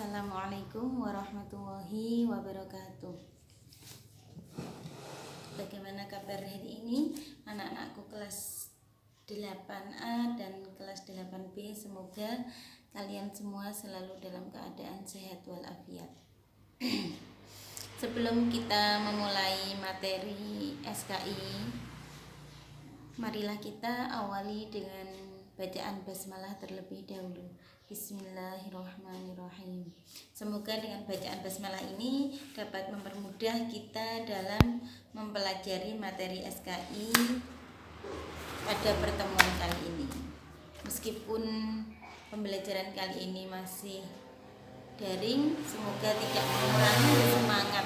Assalamualaikum warahmatullahi wabarakatuh. Bagaimana kabar hari ini anak-anakku kelas 8A dan kelas 8B? Semoga kalian semua selalu dalam keadaan sehat walafiat. Sebelum kita memulai materi SKI, marilah kita awali dengan bacaan basmalah terlebih dahulu. Bismillahirrahmanirrahim. Semoga dengan bacaan basmalah ini dapat mempermudah kita dalam mempelajari materi SKI pada pertemuan kali ini. Meskipun pembelajaran kali ini masih daring, semoga tidak mengurangi semangat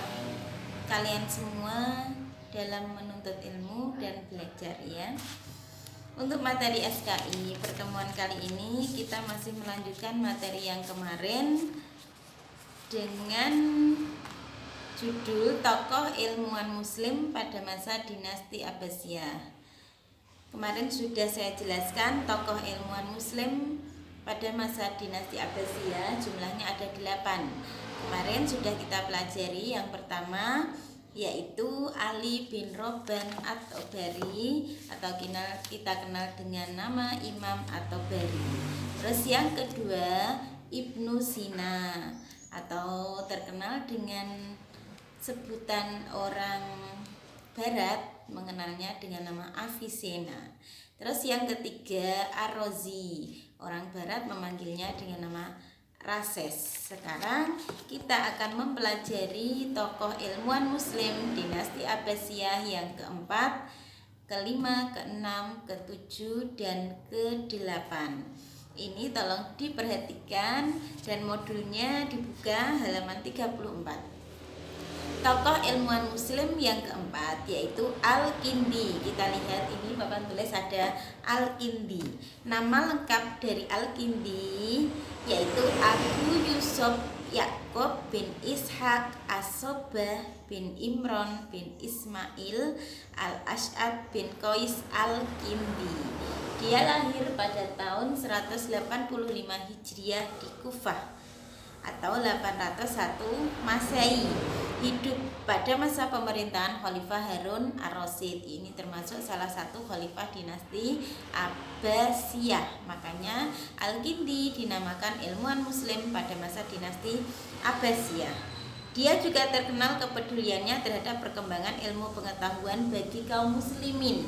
kalian semua dalam menuntut ilmu dan belajar ya. Untuk materi SKI pertemuan kali ini kita masih melanjutkan materi yang kemarin dengan judul tokoh ilmuwan muslim pada masa dinasti Abbasiyah. Kemarin sudah saya jelaskan tokoh ilmuwan muslim pada masa dinasti Abbasiyah jumlahnya ada 8. Kemarin sudah kita pelajari yang pertama, yaitu Ali bin Robban At-Tabari atau kita kenal dengan nama Imam At-Tabari. Terus yang kedua, Ibnu Sina atau terkenal dengan sebutan orang barat mengenalnya dengan nama Avicenna. Terus yang ketiga, Ar-Razi, orang barat memanggilnya dengan nama Rases. Sekarang kita akan mempelajari tokoh ilmuwan muslim dinasti Abbasiyah yang keempat, kelima, keenam, ketujuh, dan ke-8. Ini tolong diperhatikan dan modulnya dibuka halaman 34. Tokoh ilmuwan muslim yang keempat yaitu Al-Kindi. Kita lihat ini papan tulis ada Al-Kindi. Nama lengkap dari Al-Kindi yaitu Abu Yusuf Ya'qub bin Ishaq As-Sobah bin Imron bin Ismail Al-Ash'ad bin Qais Al-Kindi. Dia lahir pada tahun 185 Hijriah di Kufah atau 801 Masehi. Hidup pada masa pemerintahan Khalifah Harun Ar-Rasyid. Ini termasuk salah satu khalifah dinasti Abbasiyah. Makanya Al-Kindi dinamakan ilmuwan muslim pada masa dinasti Abbasiyah. Dia juga terkenal kepeduliannya terhadap perkembangan ilmu pengetahuan bagi kaum muslimin.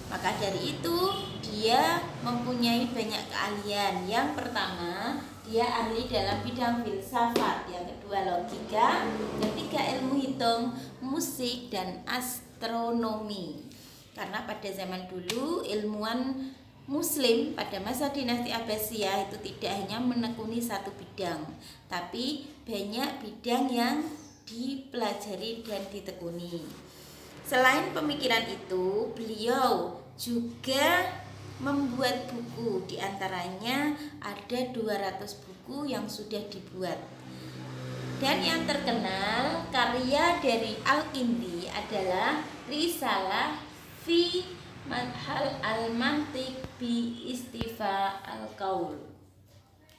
Maka dari itu dia mempunyai banyak keahlian. Yang pertama, dia ahli dalam bidang filsafat. Yang kedua, logika. Ketiga, ilmu hitung, musik, dan astronomi. Karena pada zaman dulu ilmuwan muslim pada masa dinasti Abbasiyah itu tidak hanya menekuni satu bidang, tapi banyak bidang yang dipelajari dan ditekuni. Selain pemikiran itu, beliau juga membuat buku, diantaranya ada 200 buku yang sudah dibuat. Dan yang terkenal karya dari Al-Kindi adalah Risalah fi Madhal al-Mantiq bi Istifa al-Qaul.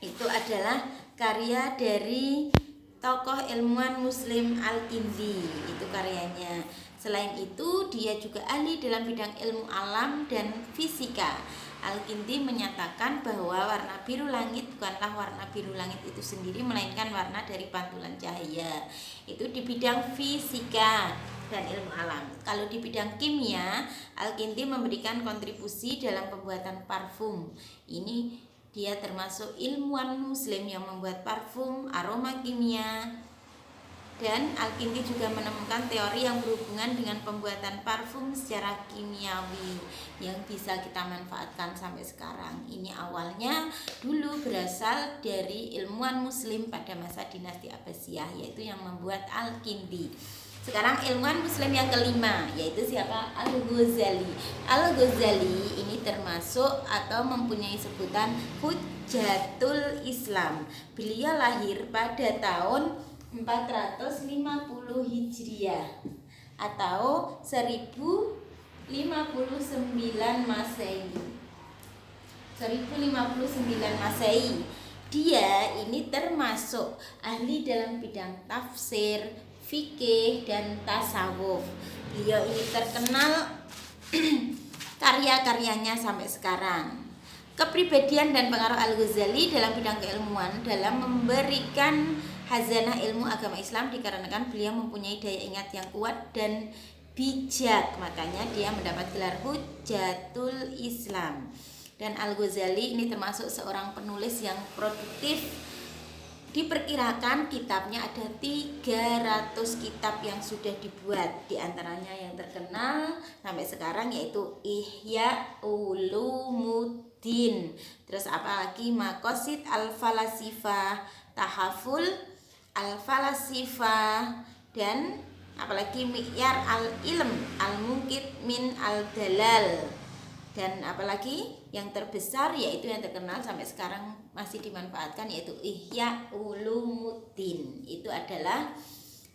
Itu adalah karya dari tokoh ilmuwan muslim Al-Kindi, itu karyanya. Selain itu, dia juga ahli dalam bidang ilmu alam dan fisika. Al-Kindi menyatakan bahwa warna biru langit bukanlah warna biru langit itu sendiri, melainkan warna dari pantulan cahaya. Itu di bidang fisika dan ilmu alam. Kalau di bidang kimia, Al-Kindi memberikan kontribusi dalam pembuatan parfum. Ini dia termasuk ilmuwan muslim yang membuat parfum, aroma kimia. Dan Al-Kindi juga menemukan teori yang berhubungan dengan pembuatan parfum secara kimiawi yang bisa kita manfaatkan sampai sekarang. Ini awalnya dulu berasal dari ilmuwan muslim pada masa dinasti Abbasiyah, yaitu yang membuat Al-Kindi. Sekarang ilmuwan muslim yang kelima yaitu siapa? Al-Ghazali. Al-Ghazali ini termasuk atau mempunyai sebutan Hujjatul Islam. Beliau lahir pada tahun 450 Hijriah atau 1059 Masehi. 1059 Masehi. Dia ini termasuk ahli dalam bidang tafsir, fikih, dan tasawuf. Beliau ini terkenal karya-karyanya sampai sekarang. Kepribadian dan pengaruh Al-Ghazali dalam bidang keilmuan dalam memberikan hazanah ilmu agama Islam dikarenakan beliau mempunyai daya ingat yang kuat dan bijak, makanya dia mendapat gelar Hujjatul Islam. Dan Al-Ghazali ini termasuk seorang penulis yang produktif. Diperkirakan kitabnya ada 300 kitab yang sudah dibuat. Di antaranya yang terkenal sampai sekarang yaitu Ihya Ulumuddin. Terus apalagi Maqasid Al-Falasifah, Tahaful Al-Falasifah, dan apalagi Mi'yar Al-Ilm, Al-Munqidh min Al-Dalal. Dan apalagi yang terbesar yaitu yang terkenal sampai sekarang masih dimanfaatkan yaitu Ihya Ulumuddin. Itu adalah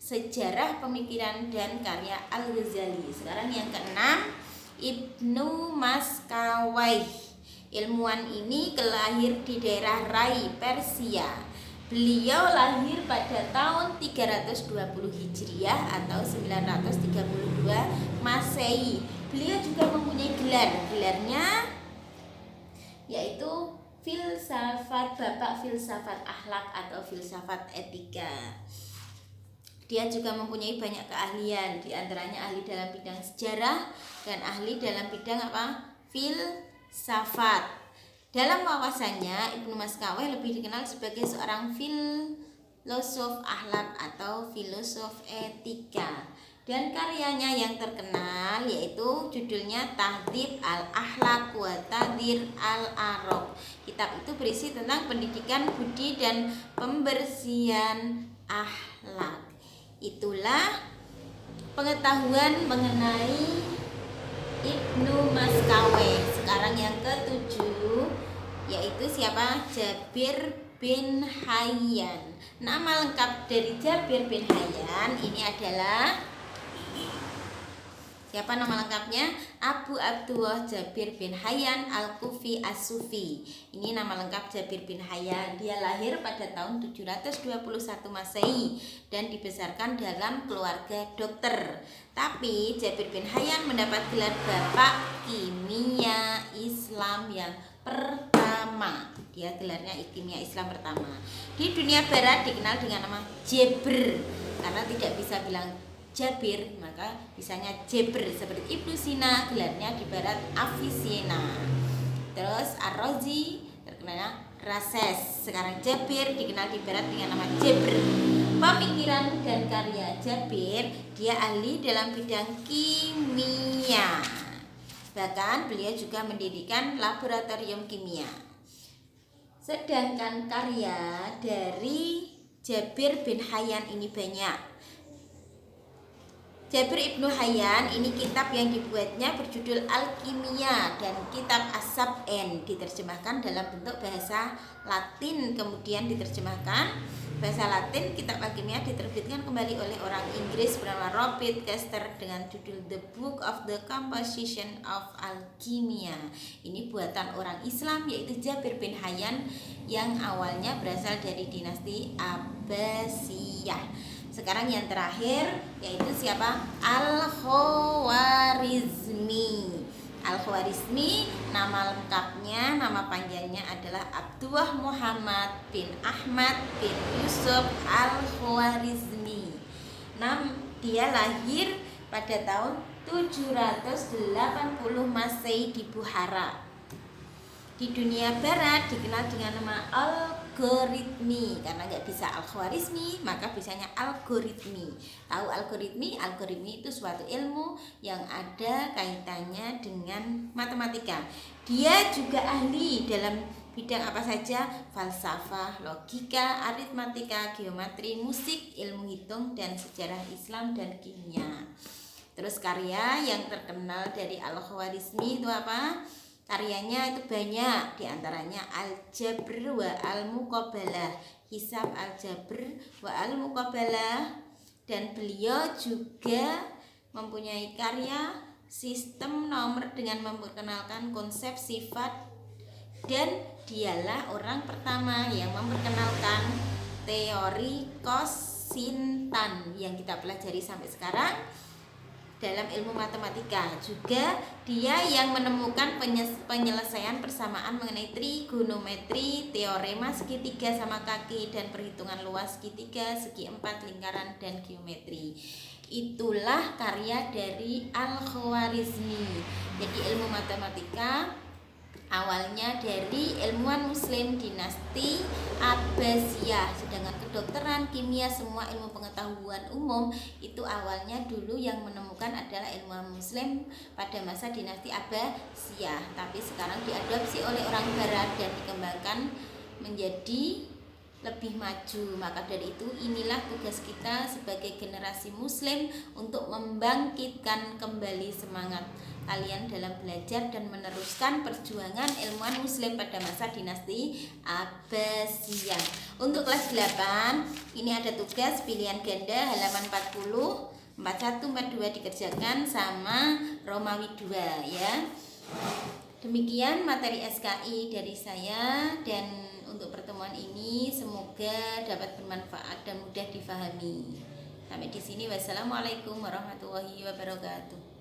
sejarah pemikiran dan karya Al-Ghazali. Sekarang yang keenam, Ibnu Maskawayh. Ilmuwan ini kelahir di daerah Rai, Persia. Beliau lahir pada tahun 320 Hijriah atau 932 Masehi. Beliau juga mempunyai gelarnya yaitu filsafat, bapak filsafat akhlak atau filsafat etika. Dia juga mempunyai banyak keahlian, diantaranya ahli dalam bidang sejarah dan ahli dalam bidang filsafat. Dalam wawasannya, Ibnu Maskawayh lebih dikenal sebagai seorang filosof akhlak atau filosof etika. Dan karyanya yang terkenal yaitu judulnya Tahdzib al-Akhlaq wa Tahdzir al-Araq. Kitab itu berisi tentang pendidikan budi dan pembersihan akhlak. Itulah pengetahuan mengenai Ibnu Maskawayh. Sekarang yang ketujuh yaitu siapa? Jabir bin Hayyan. Nama lengkap dari Jabir bin Hayyan ini adalah siapa nama lengkapnya? Abu Abdullah Jabir bin Hayyan Al-Kufi As-Sufi. Ini nama lengkap Jabir bin Hayyan. Dia lahir pada tahun 721 Masehi dan dibesarkan dalam keluarga dokter. Tapi Jabir bin Hayyan mendapat gelar Bapak Kimia Islam yang pertama. Dia gelarnya Kimia Islam pertama. Di dunia barat dikenal dengan nama Jabir karena tidak bisa bilang Jabir, maka bisanya Jabir. Seperti Ibnu Sina, gelarnya di barat Avicenna. Terus Ar-Razi terkenalnya Rases. Sekarang Jabir dikenal di barat dengan nama Jabir. Pemikiran dan karya Jabir, dia ahli dalam bidang kimia. Bahkan beliau juga mendirikan laboratorium kimia. Sedangkan karya dari Jabir bin Hayyan ini banyak. Jabir Ibnu Hayyan ini kitab yang dibuatnya berjudul Al-Kimia dan kitab As-Sab'in, diterjemahkan dalam bentuk bahasa Latin, kemudian diterjemahkan bahasa Latin. Kitab Al-Kimia diterbitkan kembali oleh orang Inggris bernama Robert Kester dengan judul The Book of the Composition of Al-Kimia. Ini buatan orang Islam yaitu Jabir bin Hayyan yang awalnya berasal dari dinasti Abbasiyah. Sekarang yang terakhir yaitu siapa? Al-Khwarizmi. Al-Khwarizmi nama lengkapnya, nama panjangnya adalah Abdullah Muhammad bin Ahmad bin Yusuf Al-Khwarizmi. Dia lahir pada tahun 780 Masehi di Bukhara. Di dunia barat dikenal dengan nama algoritmi karena nggak bisa Al-Khwarizmi, maka bisanya algoritmi. Tahu algoritmi? Algoritmi itu suatu ilmu yang ada kaitannya dengan matematika. Dia juga ahli dalam bidang apa saja? Falsafah, logika, aritmatika, geometri, musik, ilmu hitung, dan sejarah Islam dan kimia. Terus karya yang terkenal dari Al-Khwarizmi itu apa? Karyanya itu banyak, diantaranya Al-Jabr wa Al-Muqabalah, Hisab Al-Jabr wa Al-Muqabalah. Dan beliau juga mempunyai karya sistem nomor dengan memperkenalkan konsep sifat dan dialah orang pertama yang memperkenalkan teori kosintan yang kita pelajari sampai sekarang dalam ilmu matematika. Juga dia yang menemukan penyelesaian persamaan mengenai trigonometri, teorema segitiga sama kaki, dan perhitungan luas segitiga, segi empat, lingkaran, dan geometri. Itulah karya dari Al-Khwarizmi. Jadi ilmu matematika awalnya dari ilmuwan muslim dinasti Abbasiyah, sedangkan kedokteran, kimia, semua ilmu pengetahuan umum itu awalnya dulu yang menemukan adalah ilmuwan muslim pada masa dinasti Abbasiyah, tapi sekarang diadopsi oleh orang barat dan dikembangkan menjadi lebih maju. Maka dari itu inilah tugas kita sebagai generasi muslim untuk membangkitkan kembali semangat kalian dalam belajar dan meneruskan perjuangan ilmuwan muslim pada masa dinasti Abbasiyah. Untuk kelas 8 ini ada tugas pilihan ganda halaman 40, 41, 42 dikerjakan sama Romawi 2 ya. Demikian materi SKI dari saya, dan untuk pertemuan ini semoga dapat bermanfaat dan mudah difahami. Sampai di sini, wassalamualaikum warahmatullahi wabarakatuh.